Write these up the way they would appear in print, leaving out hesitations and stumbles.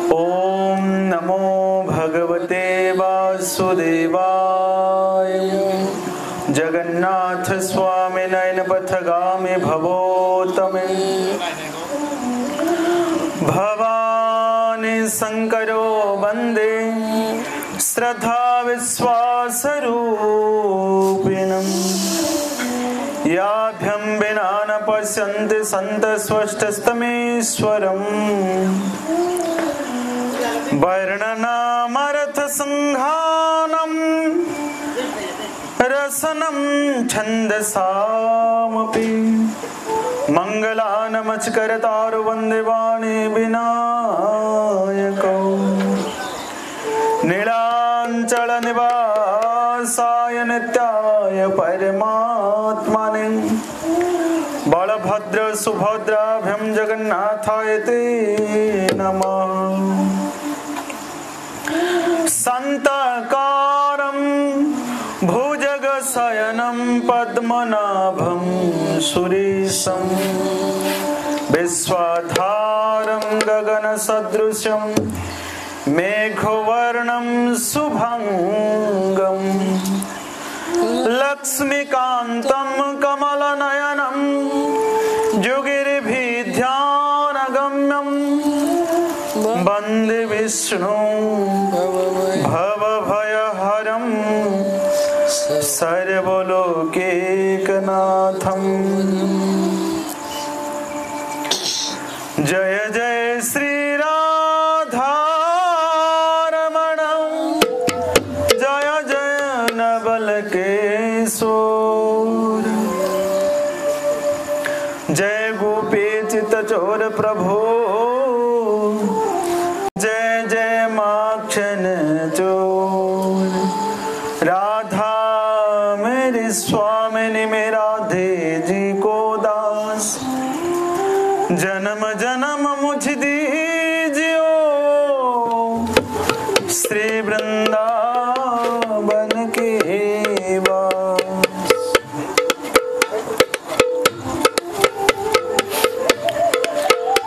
ओम नमो भगवते वासुदेवाय। जगन्नाथ स्वामी नयन पथगामी भवोतमे। भवानी शंकरो वंदे श्रद्धा विश्वासरूपिणम्। याभ्यं विना न पश्यन्ति सन्तस्वष्टस्तमेश्वरम्। वर्णनामर्थसंघानम् रसनं छन्दसामपि। मङ्गलानमचकरतारु वन्दे वाणी विनायकौ। नीलाञ्चलनिवासाय नित्याय परमात्मने। बलभद्र सुभद्राभ्यां जगन्नाथाय ते नमः। शान्ताकारं भुजगशयनं पद्मनाभं सुरेशं। विश्वाधारं गगनसदृशं मेघवर्णं शुभंगं। लक्ष्मीकान्तं कमलनयनं योगिर्भिध्यानगम्यं। वन्दे विष्णु भवभयहरं सर्वलोकैकनाथम्। जय जय श्री राधारमण। जय जय नवलकेशोर। जय गोपी चित्तचोर प्रभु। जय जय माखन चोर। राधा मेरी स्वामिनी मेरा दे जी को दास। जन्म जन्म मुझ दीजियो श्री वृंदावन के वास।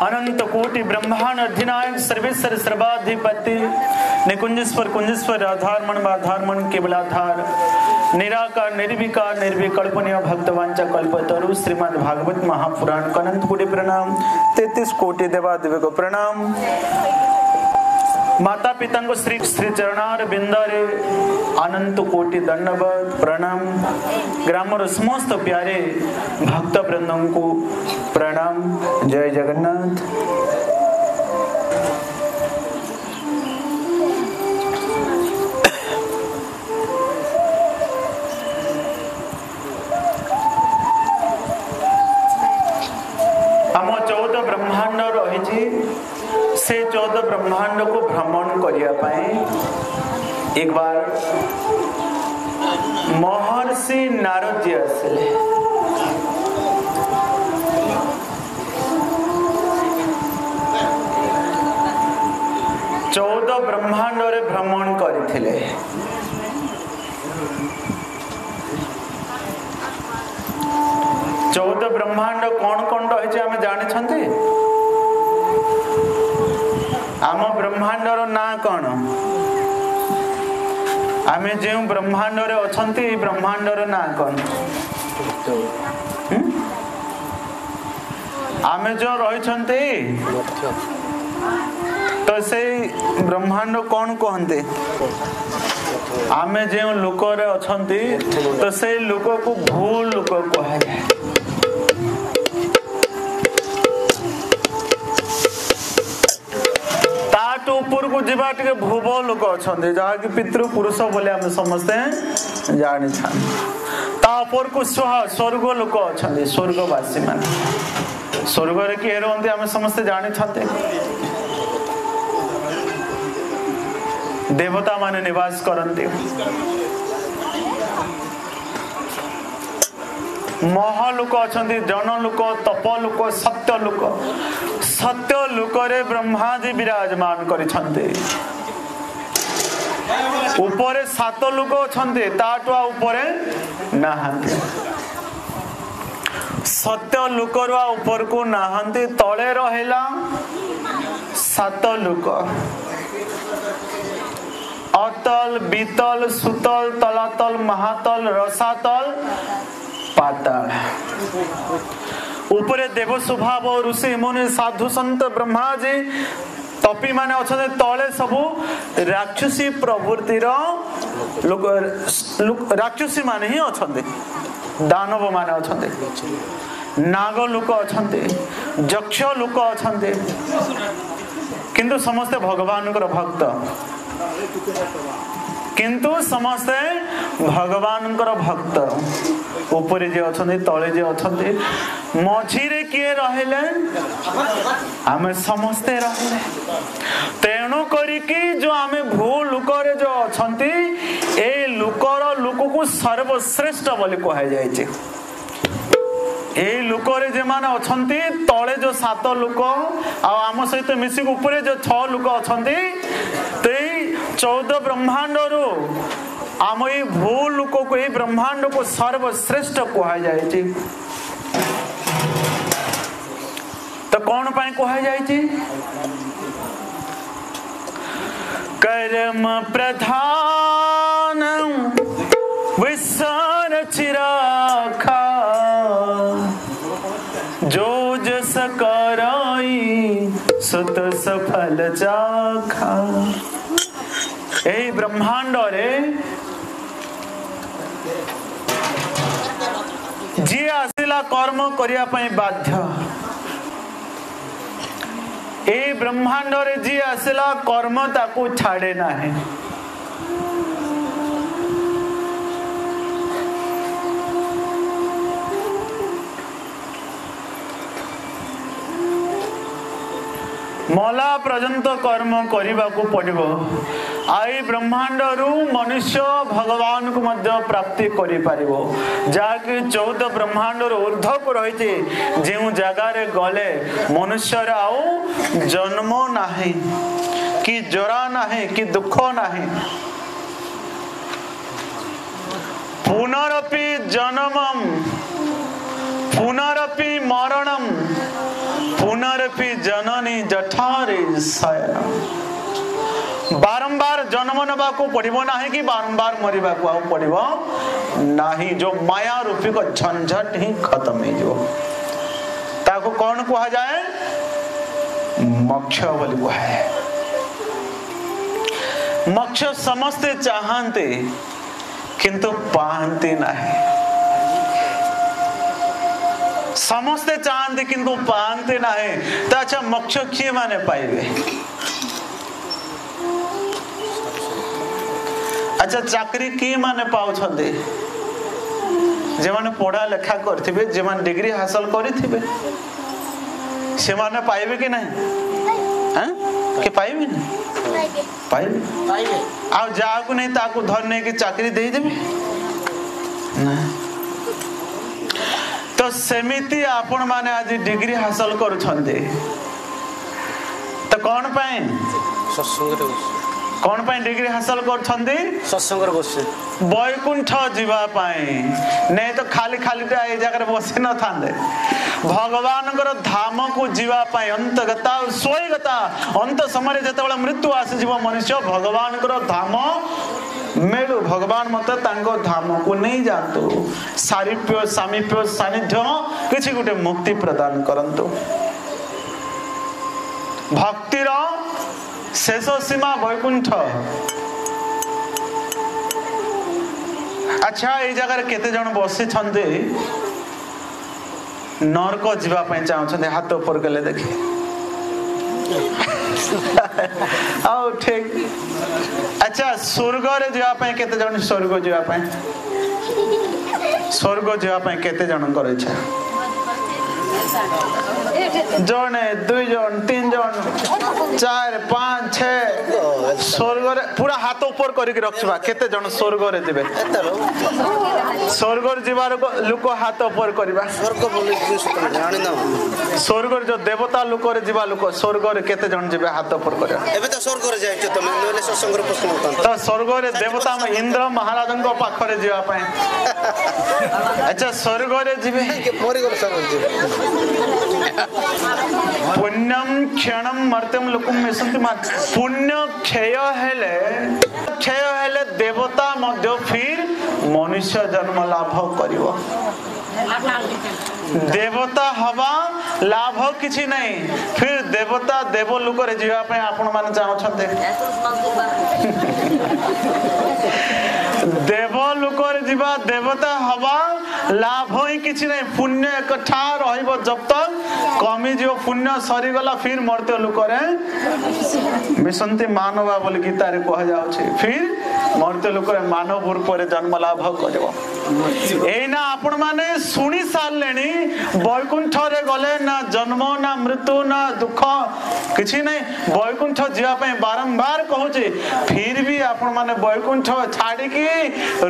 अनंत कोटि ब्रह्मांड अधिनायक सर्वेश्वर सर्वाधिपति निकुंजेश्वर कुंजेश्वर आधारमण बाधारमण केवलाधार निराकार निर्विकार निर्विकल्पनीय भक्तवांचा कल्पतरु श्रीमद् भागवत महापुराण को अनंत कोटि प्रणाम। 33 कोटि देवादेवी को प्रणाम। माता पिता को श्री श्री चरणार बिंदरे अनंत कोटि दंडवत प्रणाम। ग्रामर समस्त प्यारे भक्त वृंदों को प्रणाम। जय जगन्नाथ। ब्रह्मांड रही से 14 ब्रह्मांड को भ्रमण करने एक बार महर्षि नारद जी आसिले। 14 ब्रह्मांड रे भ्रमण करथिले। 14 ब्रह्मांड कौन कौन रही आम जानी? आम ब्रह्मांडर ना कौन? आम जो ब्रह्मांड रे अछंती ब्रह्मांडर ना कौन? आम जो रही तो से ब्रह्मांड कौन कहते? आम जो लोक रे अछंती तो से लोक को भू लोक कह जाए। ऊपर को जीवा टे भुव लोक अच्छा जहाँकि पितृ पुरुष बोले आम समस्ते जानी तापर को स्वर्ग लोक अच्छा स्वर्गवासी मान स्वर्ग किए रहते आम समस्ते जानी देवता माने निवास करते। महलोक अच्छा जन लोक तप लोक सत्य लोक। सत्य लोक रे ब्रह्मा जी विराजमान करिछन्ते। ऊपर 7 लोक अछन्ते ताटुआ ऊपर नाहांती। सत्य लोक ऊपर को नाहांती तले रहेला सात लोक अतल बीतल सुतल तलातल महातल रसातल पाताल ऊपर देव स्वभाव ऋषि मुनि साधु संत ब्रह्मा जी तपी माने अच्छे तले सबू राक्षसी प्रवृत्तिर लोक राक्षसी माने ही अच्छा दानव माने अच्छा नाग लोक अच्छा यक्ष लोक अच्छा किंतु समस्ते भगवान भक्त किंतु समस्ते भगवान भक्त ऊपर जे अच्छा तले जे अच्छा मझीरे किए रहिले आमे समस्ते रहिले तेणु करिकी जो आमे भू लुकरे जो अछंती ए लुकर लुक को सर्वश्रेष्ठ बोली कहा जायछि ए लुकरे जे माने अछंती तळे जो सात लोक आ आम सहित मिसी ऊपर जो 6 लोक अछंती ते 14 ब्रह्मांड रु आम ए भू लोक को ए ब्रह्मांड को सर्वश्रेष्ठ कहा जायछि तो कौन पाई कहा जायछि कर्म प्रधान विसर चिराखा जो जस कराई सुत सफल चाखा ए ब्रह्मांड रे जी आसिला कर्म करिया पई बाध्य ए ब्रह्मांड रे जी आसिला कर्म ताको छाड़े नाही मला पर्यंत कर्म करने को पड़ो आई ब्रह्मांड रु मनुष्य भगवान को मध्य प्राप्ति करि पारिबो जाकि 14 ब्रह्मांड रु ऊर्ध्व को रहिते जेउ जगह रे गले मनुष्य रे आउ जन्म नाही कि जरा नाही कि दुख नाही पुनरपि जन्मम पुनरपि मरणम पुनरपि जननी जठारे शयनम बारंबार जन्म नबा को पड़िबो नाही कि बारंबार मरिबा को आउ पड़िबो नाही जो माया रूपी को झंझट ही खत्म हो जो ताको कौन कहा जाए मोक्ष बोली कहा है मोक्ष समस्ते चाहते किंतु पाहते नहीं समस्ते चाहते किंतु पाहते नहीं तो अच्छा मोक्ष किए माने पाइबे अच्छा चाकरी किए माने पाउछंदे जे माने पढ़ा लेखा करथिबे जे माने डिग्री हासिल करिथिबे से माने पाइबे कि नहीं हैं के पाइबे नहीं पाइबे आ जाको नहीं ताको धरने की चाकरी दे देबे ना तो सेमिति आपण माने आज डिग्री हासिल करूछंदे तो कौन पाए सत्संग रे कौन पाए डिग्री हासिल करछंदे सत्संग रे बसे बैकुंठ जीवा पाए नहीं तो खाली खाली ए जगह रे बसे न थांदे भगवान धाम को जीवा पाए अंतगता स्वयगता अंत समय जेतेबेला मृत्यु आसी जीव मनुष्य भगवान धाम मेलु भगवान मत तांको धाम को नहीं जानतो सारीप्य सामीप्य सानिध्य किछि गुटे मुक्ति प्रदान करंतो भक्तिर शेष सीमा बैकुंठ अच्छा ए जगह केते जण बसी छंदे नरक जीवा पय चाहछंदे हाथ ऊपर गले देखि आओ ठीक अच्छा स्वर्ग रे जीवा पय केते जण स्वर्ग जीवा पय स्वर्ग जीवा पय केते जण करे इच्छा जने 2 जन 3 जन 4 5 6 स्वर्ग रे पूरा हाथ ऊपर करके रखबा केते जन स्वर्ग रे दिबे स्वर्ग रे जीवार लोक हाथ ऊपर करबा स्वर्ग बोले जानि ना स्वर्ग रे जो देवता लोक रे जीवा लोक स्वर्ग रे केते जन जीबे हाथ ऊपर करबा एबे तो स्वर्ग रे जाइछ तमे नले सत्संग रे प्रश्न उठान तो स्वर्ग रे देवता में इंद्र महाराजन को पाखरे जीवा पय अच्छा स्वर्ग रे जीबे के मोरी गरे स्वर्ग जीबे पुण्यम क्षणम मर्त्यम लोकम मिशन्ति मान पुण्य क्षय हेले देवता मध्य फिर मनुष्य जन्म लाभ करिवो देवता हवा लाभ किछि नहीं फिर देवता देवलोक रे जीवा पे आपण माने चाहछते देवलोक रे जीवा देवता हवा लाभ ही किछि नहीं पुण्य एकठा रहइबो जब तक कमी जो पुण्य सरी गला फिर मर्त्य लोक रे मिशन्ति मानवा बोली गीता रे कह जाउ छै फिर मर्त्य लोक रे मानव रूप रे जन्म लाभ करबो एना आपण माने सुनी सारलेनी वैकुंठ रे गले ना जन्म ना मृत्यु ना दुख किछि नहीं वैकुंठ जीवा पे बारंबार कहूचे फिर भी आपण माने वैकुंठ छाड़ी की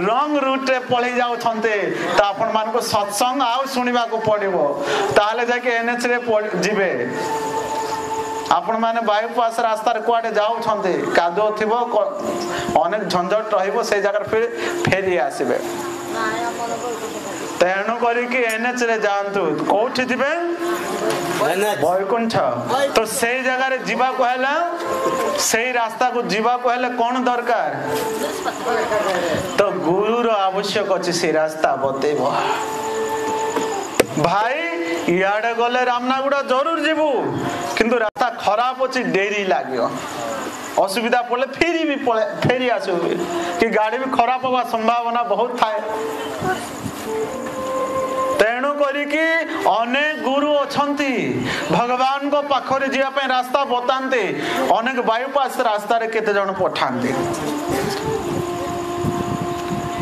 रंग रूट रे पळी जाउ छनते त आपण मान को सत्संग आ सुनिबा को पड़िबो ताले जाके एनएच रे जिबे आपण माने बाईपास रास्ता रे कुआडे जाउ छनते कादो थिबो अनेक झंझट रहिबो से जगह फिर फेरी आसीबे तेणु करिके एनएच रे जानतु कोठी जिबे वैकुंठ तो से जगह रे जीवा को हैला सेही रास्ता को जीवा को हैले कोन दरकार तो गुरु रो आवश्यक अछि से रास्ता बतेबो भाई याडे गले रामनागुड़ा जरूर जीवु किंतु रास्ता खराब अछि देरी लागियो असुविधा पड़े फेरी आसो कि गाड़ी भी खराब होगा संभावना बहुत थाए तेणु करिकी अनेक गुरु अछंती भगवान को पाखरे जिया पे रास्ता बताते अनेक बाईपास रास्ता रे केते जण पठांती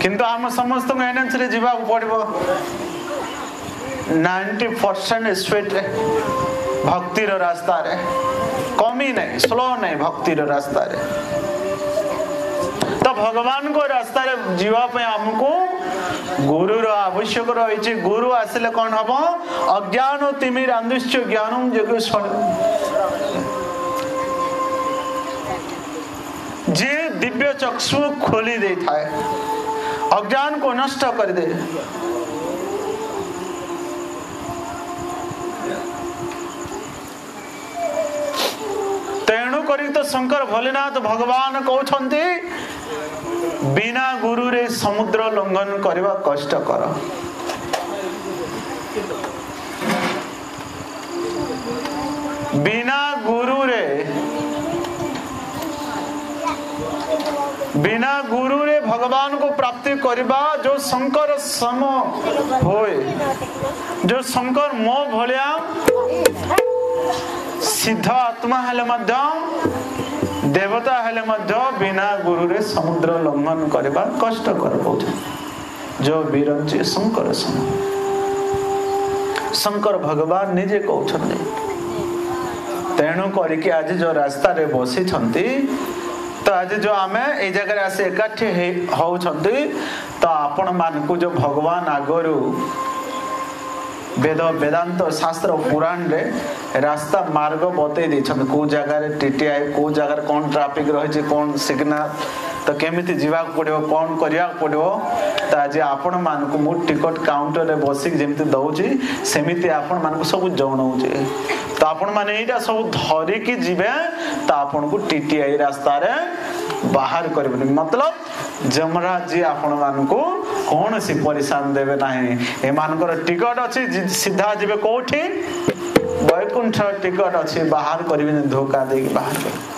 किंतु हम समस्त को एनएच रे जीवा पड़िबो 90% स्पीड रे भक्ति रो रास्ता रे कमी नहीं स्लो नहीं भक्ति रो रास्ता रे तो भगवान को रास्ता रे जीवा पे हमको गुरु रो आवश्यक रही गुरु आसिले कौन हबो अज्ञान तिमिर अंधुष्य ज्ञानम जगुषण जे दिव्य चक्षु खोली दे थाए अज्ञान को नष्ट कर दे तेणु करी तो शंकर भोलेनाथ भगवान कहउछंती बिना गुरु रे समुद्र लंघन करबा कष्टकर बिना गुरु रे भगवान को प्राप्ति करबा जो शंकर सम होए जो शंकर मो भलिया सिद्ध आत्मा हेले मध्य देवता हेले मध्य बिना गुरु रे समुद्र लंघन करबा कष्ट कर जो बिरंची शंकर सम शंकर भगवान निजे कहउछन्ते तेणु करिके आज जो रास्ता रे बसी छंती तो आज जो आमे ए जगह आसे एकाठी होउछन्ती तो आपण मान को जो भगवान आगरु वेद वेदांत शास्त्र पुराण रे रास्ता मार्ग बतई दैछन को जगह रे टीटीआई को जगह कोन ट्रैफिक रही कोन सिग्नल तो केमिति जीवा पड़ो कौन करिया पड़ो तो आज आपण मान को मु टिकट काउंटर रे बसिक जेमिति दउची सेमिति आपण मान को सब जणाउची तो आपण माने एटा सब धरि की जीवे तो आपण को टीटीआई रास्ता रे बाहर करबे मतलब जमराज जी आपण मान को कौन सी परेशान देवे नाही ए मानकर टिकट अछि सीधा जीवे कोठी वैकुंठ टिकट अछि बाहर करबे धोखा देके बाहर कर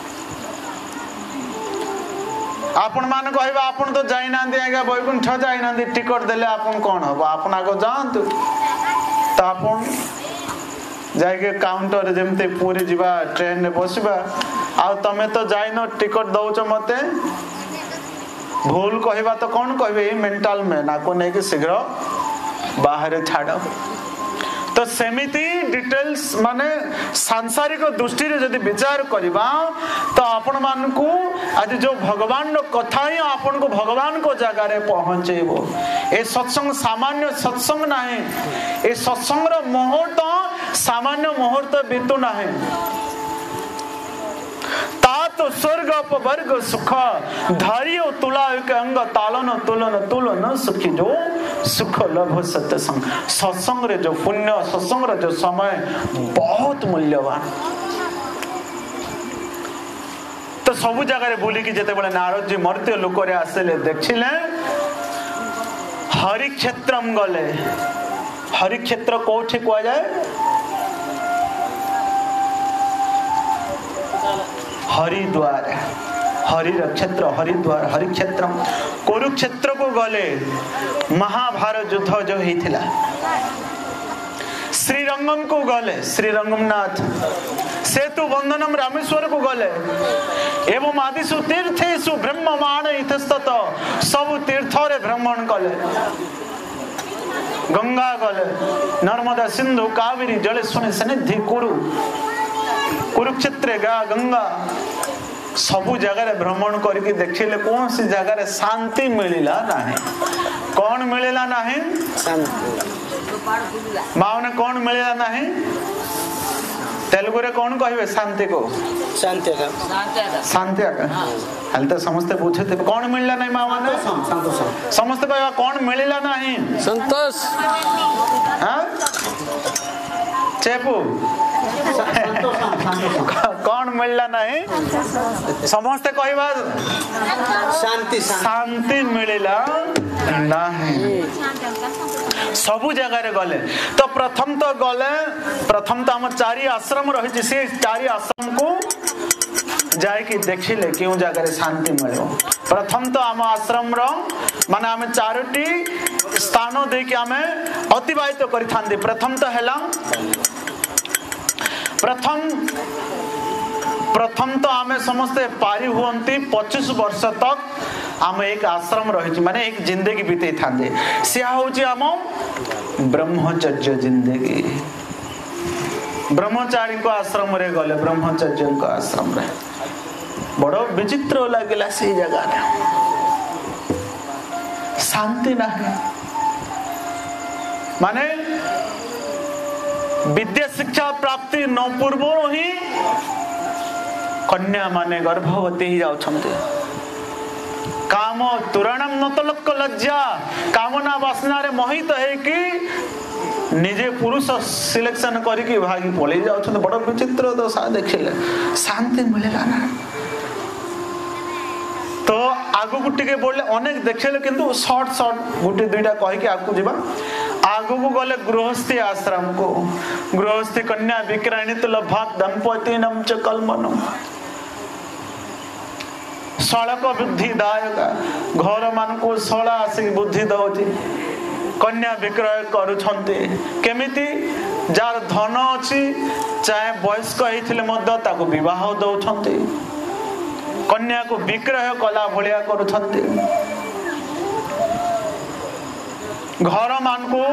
आपण मान कहबा आपण तो जाई नांदी आगा वैकुंठ जाई नांदी टिकट देले आपण कोन हो आपण आगो जानतु तो आपण जाके काउंटर जेमते पूरी जीवा ट्रेन रे बसबा आ तमे तो जाइनो टिकट दउछ मते भूल कहबा तो कोन कहबे मेंटल में ना को नै के शीघ्र बाहर छाड़ तो सेमिति डिटेल्स माने सांसारिक दृष्टि रे यदि विचार करबा तो आपण मान को आज जो भगवान रो कथा ही आपण को भगवान को जगह रे पहुंचेबो ए सत्संग सामान्य सत्संग नाही ए सत्संग रो मुहूर्त सामान्य मुहूर्त बितु नाही ता तो स्वर्ग अपवर्ग सुख धारियो तुला एक अंग तालन तुलन तुलन सुखी जो सुख लभ सत्संग सत्संग रे जो पुण्य सत्संग रे जो समय बहुत मूल्यवान। तो सबु जगह बुलिकी जेते बेले नारद जी मर्त्य लोक रे आसले देखिले हरिक्षेत्रम गले। हरिक्षेत्र कोठी कुआ जाए? हरिद्वार। हरिर क्षेत्र हरिद्वार हरिक्षेत्र। कुरुक्षेत्र को गले महाभारत युद्ध जो होता। श्रीरंगम को गले श्रीरंगम नाथ सेतु बंधनम रामेश्वर को गले एवं आदिशु तीर्थेषु ब्रह्ममाण इतस्तत सब तीर्थ रे भ्रमण कले। गंगा गले नर्मदा सिंधु कावेरी जलेश्वरी सन्निधि कुरुक्षेत्र गंगा सबु जगह भ्रमण करके देखिले कौन सी जगह शांति मिलला नहीं। कौन मिलला नहीं? माने कौन मिलला नहीं? तेलुगु रे कौन कहबे शांति को? शांति का शांति का हाल तो समस्त पूछे थे कौन मिलला नहीं मां माने? संतोष। समस्त कहबा कौन मिलला नहीं? संतोष। हां चेपू कौन मिलला नहीं? समस्त कहबा शांति शांति मिलला नहीं। सबु जगह रे गले तो प्रथम तो हम चारि आश्रम रही से चारि आश्रम को जाए कि देखिले क्यों जगह रे शांति मिलो। प्रथम तो आम आश्रम रो माने आम चारोटी स्थान दे कि आम अतिबाहित करि थांदे। प्रथम तो हैला प्रथम तो आमे समस्ते पारी हुअंती 25 वर्ष तक आम एक आश्रम रही माने एक जिंदगी बीते थांदे। से होची आम ब्रह्मचर्य जिंदगी। ब्रह्मचारी को आश्रम रे गले ब्रह्मचर्य को आश्रम रे बड़ो विचित्र लगला। से जगह रे शांति नहीं माने विद्या शिक्षा प्राप्ति न पूर्व ही कन्या माने गर्भवती ही जाउछन्ते। काम तुरणम नतलक लज्जा कामना वासना रे मोहित है कि निजे पुरुष सिलेक्शन करके भागी पळे जाउछन्ते। बड़ विचित्र दशा देखिले शांति मिलेला ना। तो आगु गुटिके बोले अनेक देखिले किंतु शॉर्ट गुटी दुईटा कहि के आगु जीवा। आगु को गले गृहस्थी आश्रम को गृहस्थी कन्या विक्राणित लभात दंपतिनम च कलमनम सड़क बुद्धि दायक घर मान को सड़ा आसिक बुद्धि दौची कन्या विक्रय करुछन्ते। केमिति जार धन अछि चाहे वयस्क हेथिले मध्य ताको विवाह दउछन्ते कन्या को विक्रय कला भलिया करुछन्ते। घर मान को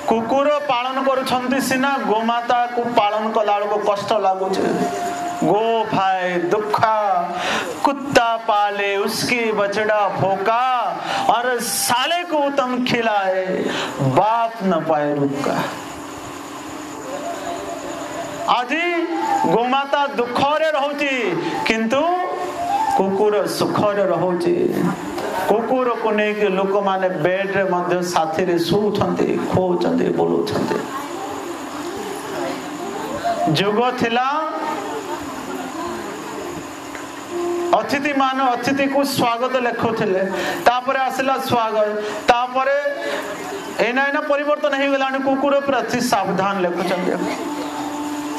कुकुर पालन करुछन्ते सिना गोमाता को पालन कला को कष्ट लागुछे। गो भाई दुखा कुत्ता पाले उसके बछड़ा भोका और साले को तुम खिलाए बाप न पाए रुका। आजी गोमाता दुख रे रहउची किंतु कुकुर सुख रे रहउची। कुकुर को नहीं कि लोक माने बेड रे मध्य साथी रे सुउछन्ते खोउछन्ते बोलुछन्ते। जुग थिला अतिथि मान अतिथि को स्वागत लिखुले तापर आसला स्वागत तापर एना परिवर्तन हो गला कुकुर प्रति सावधान लिखुचंदे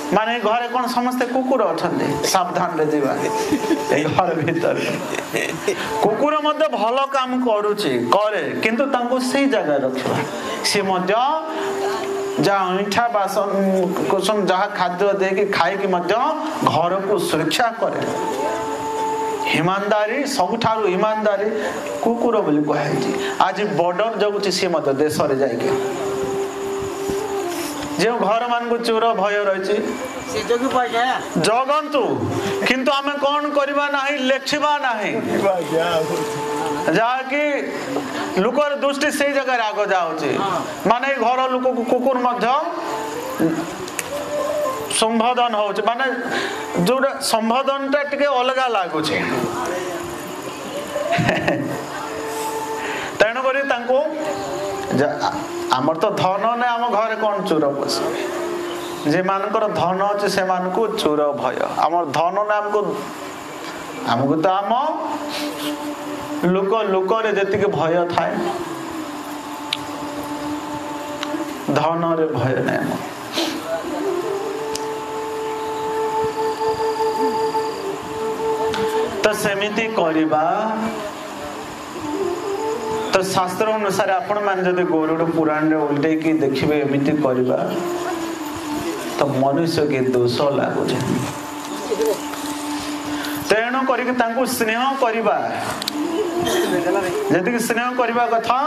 माने घरे कौन समस्ते कुकुर अछंदे सावधान रे जीवा घर भीतर कुकुर मध्य भलो काम करूची करे किंतु तांको सही जगह रखबा से मध्य जा मीठा बासन कुसुम जहाँ खाद्य दे के खाई के मध्य घर को सुरक्षा करे। ईमानदारी सबुठारु ईमानदारी कुकुर बोली कहे। आज बॉर्डर जगुची सी मत देश रे जाइके जो घर मान को चोर भय रही जगंतु किंतु आमे कौन करबा नहीं लेखिबा नहीं जाकि लुकर दृष्टि से जगह आग जाउची माने घर लोक को कुकुर मध्य संबोधन हो माने जो संबोधन टा टिके अलग लागू तेणु करी तांको आमर तो धन ने आम घरे कौन चोर पशे जे मानकर धन अच्छे से मानकु चोर भय आमर धन ने आमको तो आम लोक लोकरे जति भय थाए धन रे भय नहीं तो सेमिति करिबा तो शास्त्र अनुसार आपण मान जदि गरुड़ पुराण रे उल्टे की देखिबे एमिति करिबा तो मनुष्य के दोष लागु जे तेणु करिक तांको स्नेह करिबा जदि स्नेह करिबा कथा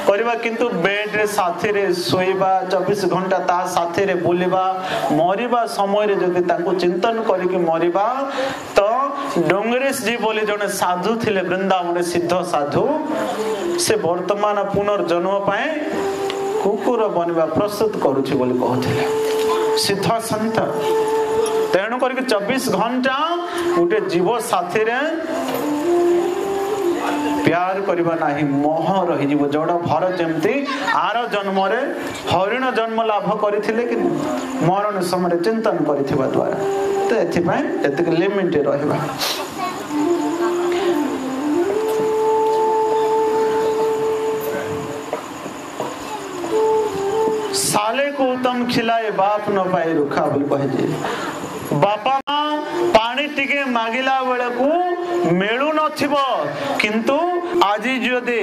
करिबा किंतु बेड रे साथी रे सोइबा 24 घंटा ता साथी रे बुलिबा मरिबा समय रे जदि तांको चिंतन करिक मरिबा तो डोंगरेश जी बोले जने साधु थिले वृंदावन सिद्ध साधु से वर्तमान पुनर्जन्म पाए कुकुर बनवा प्रस्तुत करूछि बोली कहथिले सिद्ध संत तेणु करके 24 घंटा गोटे जीव साथी रे प्यार करबा नाही मोह रही जीव जोड़ा भर जेमती आर जन्म रे हरिण जन्म लाभ करथिले कि मरण समय चिंतन करथिबा द्वारा तो एथि पय एतक लिमिट रहबा साले को उत्तम खिलाए बाप न पाए रुखा बोल कहे बापा मां पानी टिके मागिला बेले को मेलु नथिबो किंतु आज जदि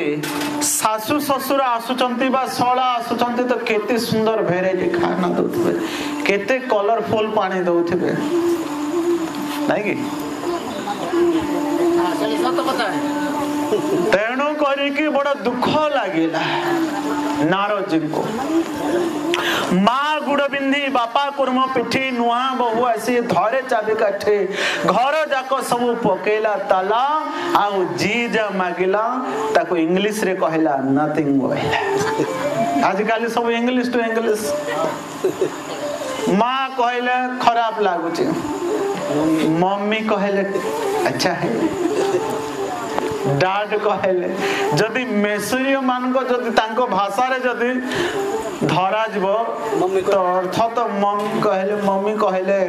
सासु ससुर आसुचंती बा सळा आसुचंती तो केते सुंदर भेराइटी खाना दउथिबे केते कलरफुल पानी दउथिबे नहीं कि तेणु करिकी बड़ा दुख लागिला नारद जी को माँ गुड़ बिंदी बापा कुर्म पिठी नुआ बहु आसी धरे चाबी काठे घर जाक सब पकेला ताला आउ जी जा मागिला ताको इंग्लिश रे कहला नथिंग कहला आजकल सब इंग्लिश टू इंग्लिश माँ कहले खराब लागुची मम्मी कहले अच्छा है डाड कहले जदि मेसुरी मान को जदि तांको भाषा रे जदि धरा जीव तो अर्थ तो मम्मी कहले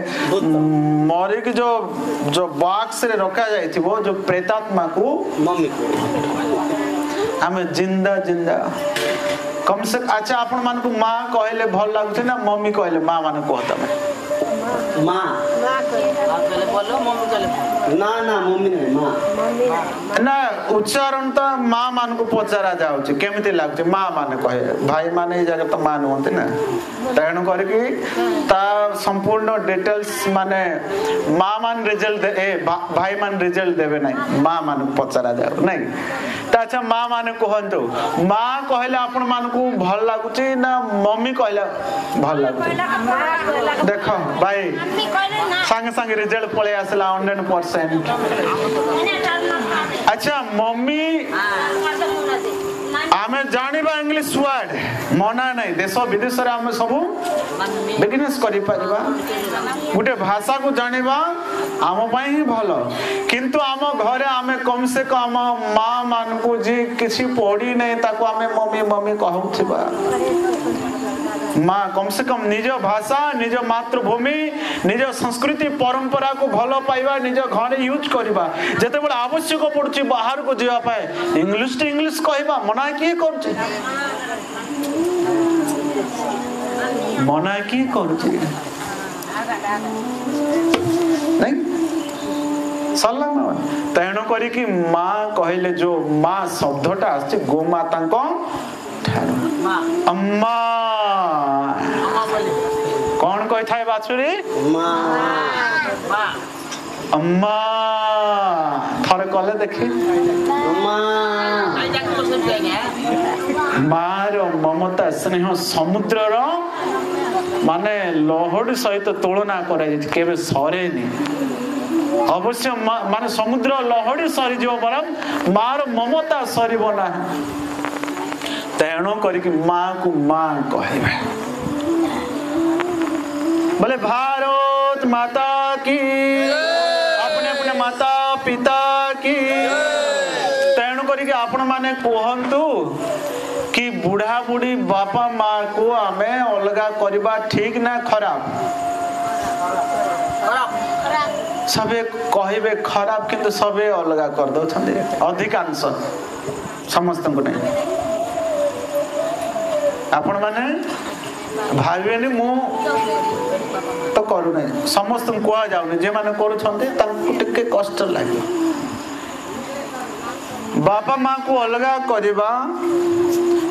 मरी की जो बॉक्स रे रखा जाइथिबो जो प्रेतात्मा को मम्मी हमें जिंदा जिंदा कम से अच्छा आपण मान को मां कहले भल लागुथे ना मम्मी कहले मां मान को तमे मां कहले बोलो मम्मी कहले ना ना मम्मी नहीं मां ना उच्चारण तो मां मान को पचारा जाउची केमिति लागुची मां मान कहे भाई माने ए जगह तो मां नोंते ना तेणु करके ता संपूर्ण डिटेल्स माने मां मान रिजल्ट ए भाई मान रिजल्ट देबे नहीं मां मान पचारा जाउ नहीं त अच्छा मां माने कहंतु मां कहले आपण मान को भल लागुची ना मम्मी कहले भल लागुची देखो भाई संग संग रिजल्ट पळे आसला 100%। अच्छा मम्मी आमे जानिबा इंग्लिश वर्ड मना नहीं देश विदेश रे आमे सब बिजनेस करि परिबा गुटे भाषा को जानिबा आम पई ही भलो किंतु आम घरे आमे कम से कम मां मान को जी किसी पढ़ी नहीं ताको आमे मम्मी मम्मी कहउथिबा माँ कम से कम निज भाषा निज मातृभूमि निज संस्कृति परंपरा को भलो पाइबा निज घर यूज करबा जते बड़ आवश्यक पड़छि बाहर को जिया पाए इंग्लिश टू इंग्लिश कहबा मना किए करछि मना किए करछि नहीं सल्लाम तेणु करी कि माँ कहले जो माँ शब्दटा आछि गो माता को अम्मा कौन कही था बाछुरी अम्मा थरे कले देखी मार ममता स्नेह समुद्र माने लहड़ी सहित तुलना करे सरेनी अवश्य माने समुद्र लहड़ी सरी जीव बरम मार ममता सरीब ना तेणु करिक माँ को माँ कहबे बोले भारो भारत माता की, अपने अपने माता पिता की। तेणु करिके आपण माने कहंतु कि बुढ़ा बुढ़ी बापा माँ को आमे अलगा करबा ठीक ना खराब? सबे कहबे खराब, किंतु सबे अलगा कर दो छंदे, अधिकांश समस्त को नहीं। आपण माने भाविबेनी मु तो करू नहीं, समस्त को कह जाउनी, जे माने करू छंदे तांको टिके कष्ट लागे। बापा माँ को अलगा करबा,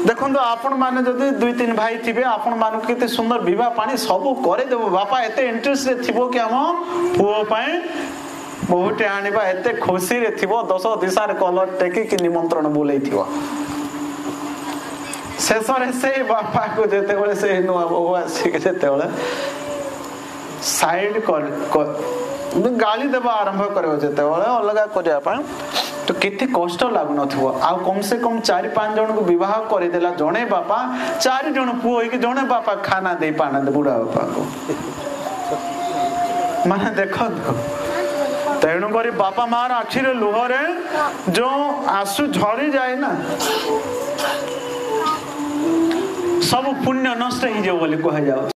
देखो आपण माने जदि 2-3 भाई थिबे, आपण मान केते सुंदर विवाह पानी सब करे देबो। बापा एते इंटरेस्ट रे थिबो कि हम पुओ पाए बहुते आनिबा, एते खुशी रे थिबो, 10 दिशार कलर टेकी कि निमंत्रण बोलै थिबो। शेषरे से बापा को जेते बेले से नुआ बहु आसी के जेते बेले साइड कर गाली देबा आरंभ करबो, जेते बेले अलगा करिया पा तो केते कष्ट लागु नथिबो। आ कम से कम 4-5 जन को विवाह कर देला जणे बापा, 4 जन पुओ होई कि जणे बापा खाना दे पाना दे बुढ़ा बापा को, माने देखो। तेणु करी बापा मार आखि रे लुहरे जो आंसू झरी जाए ना, सब पुण्य नष्ट ही जो बोली कह जाओ।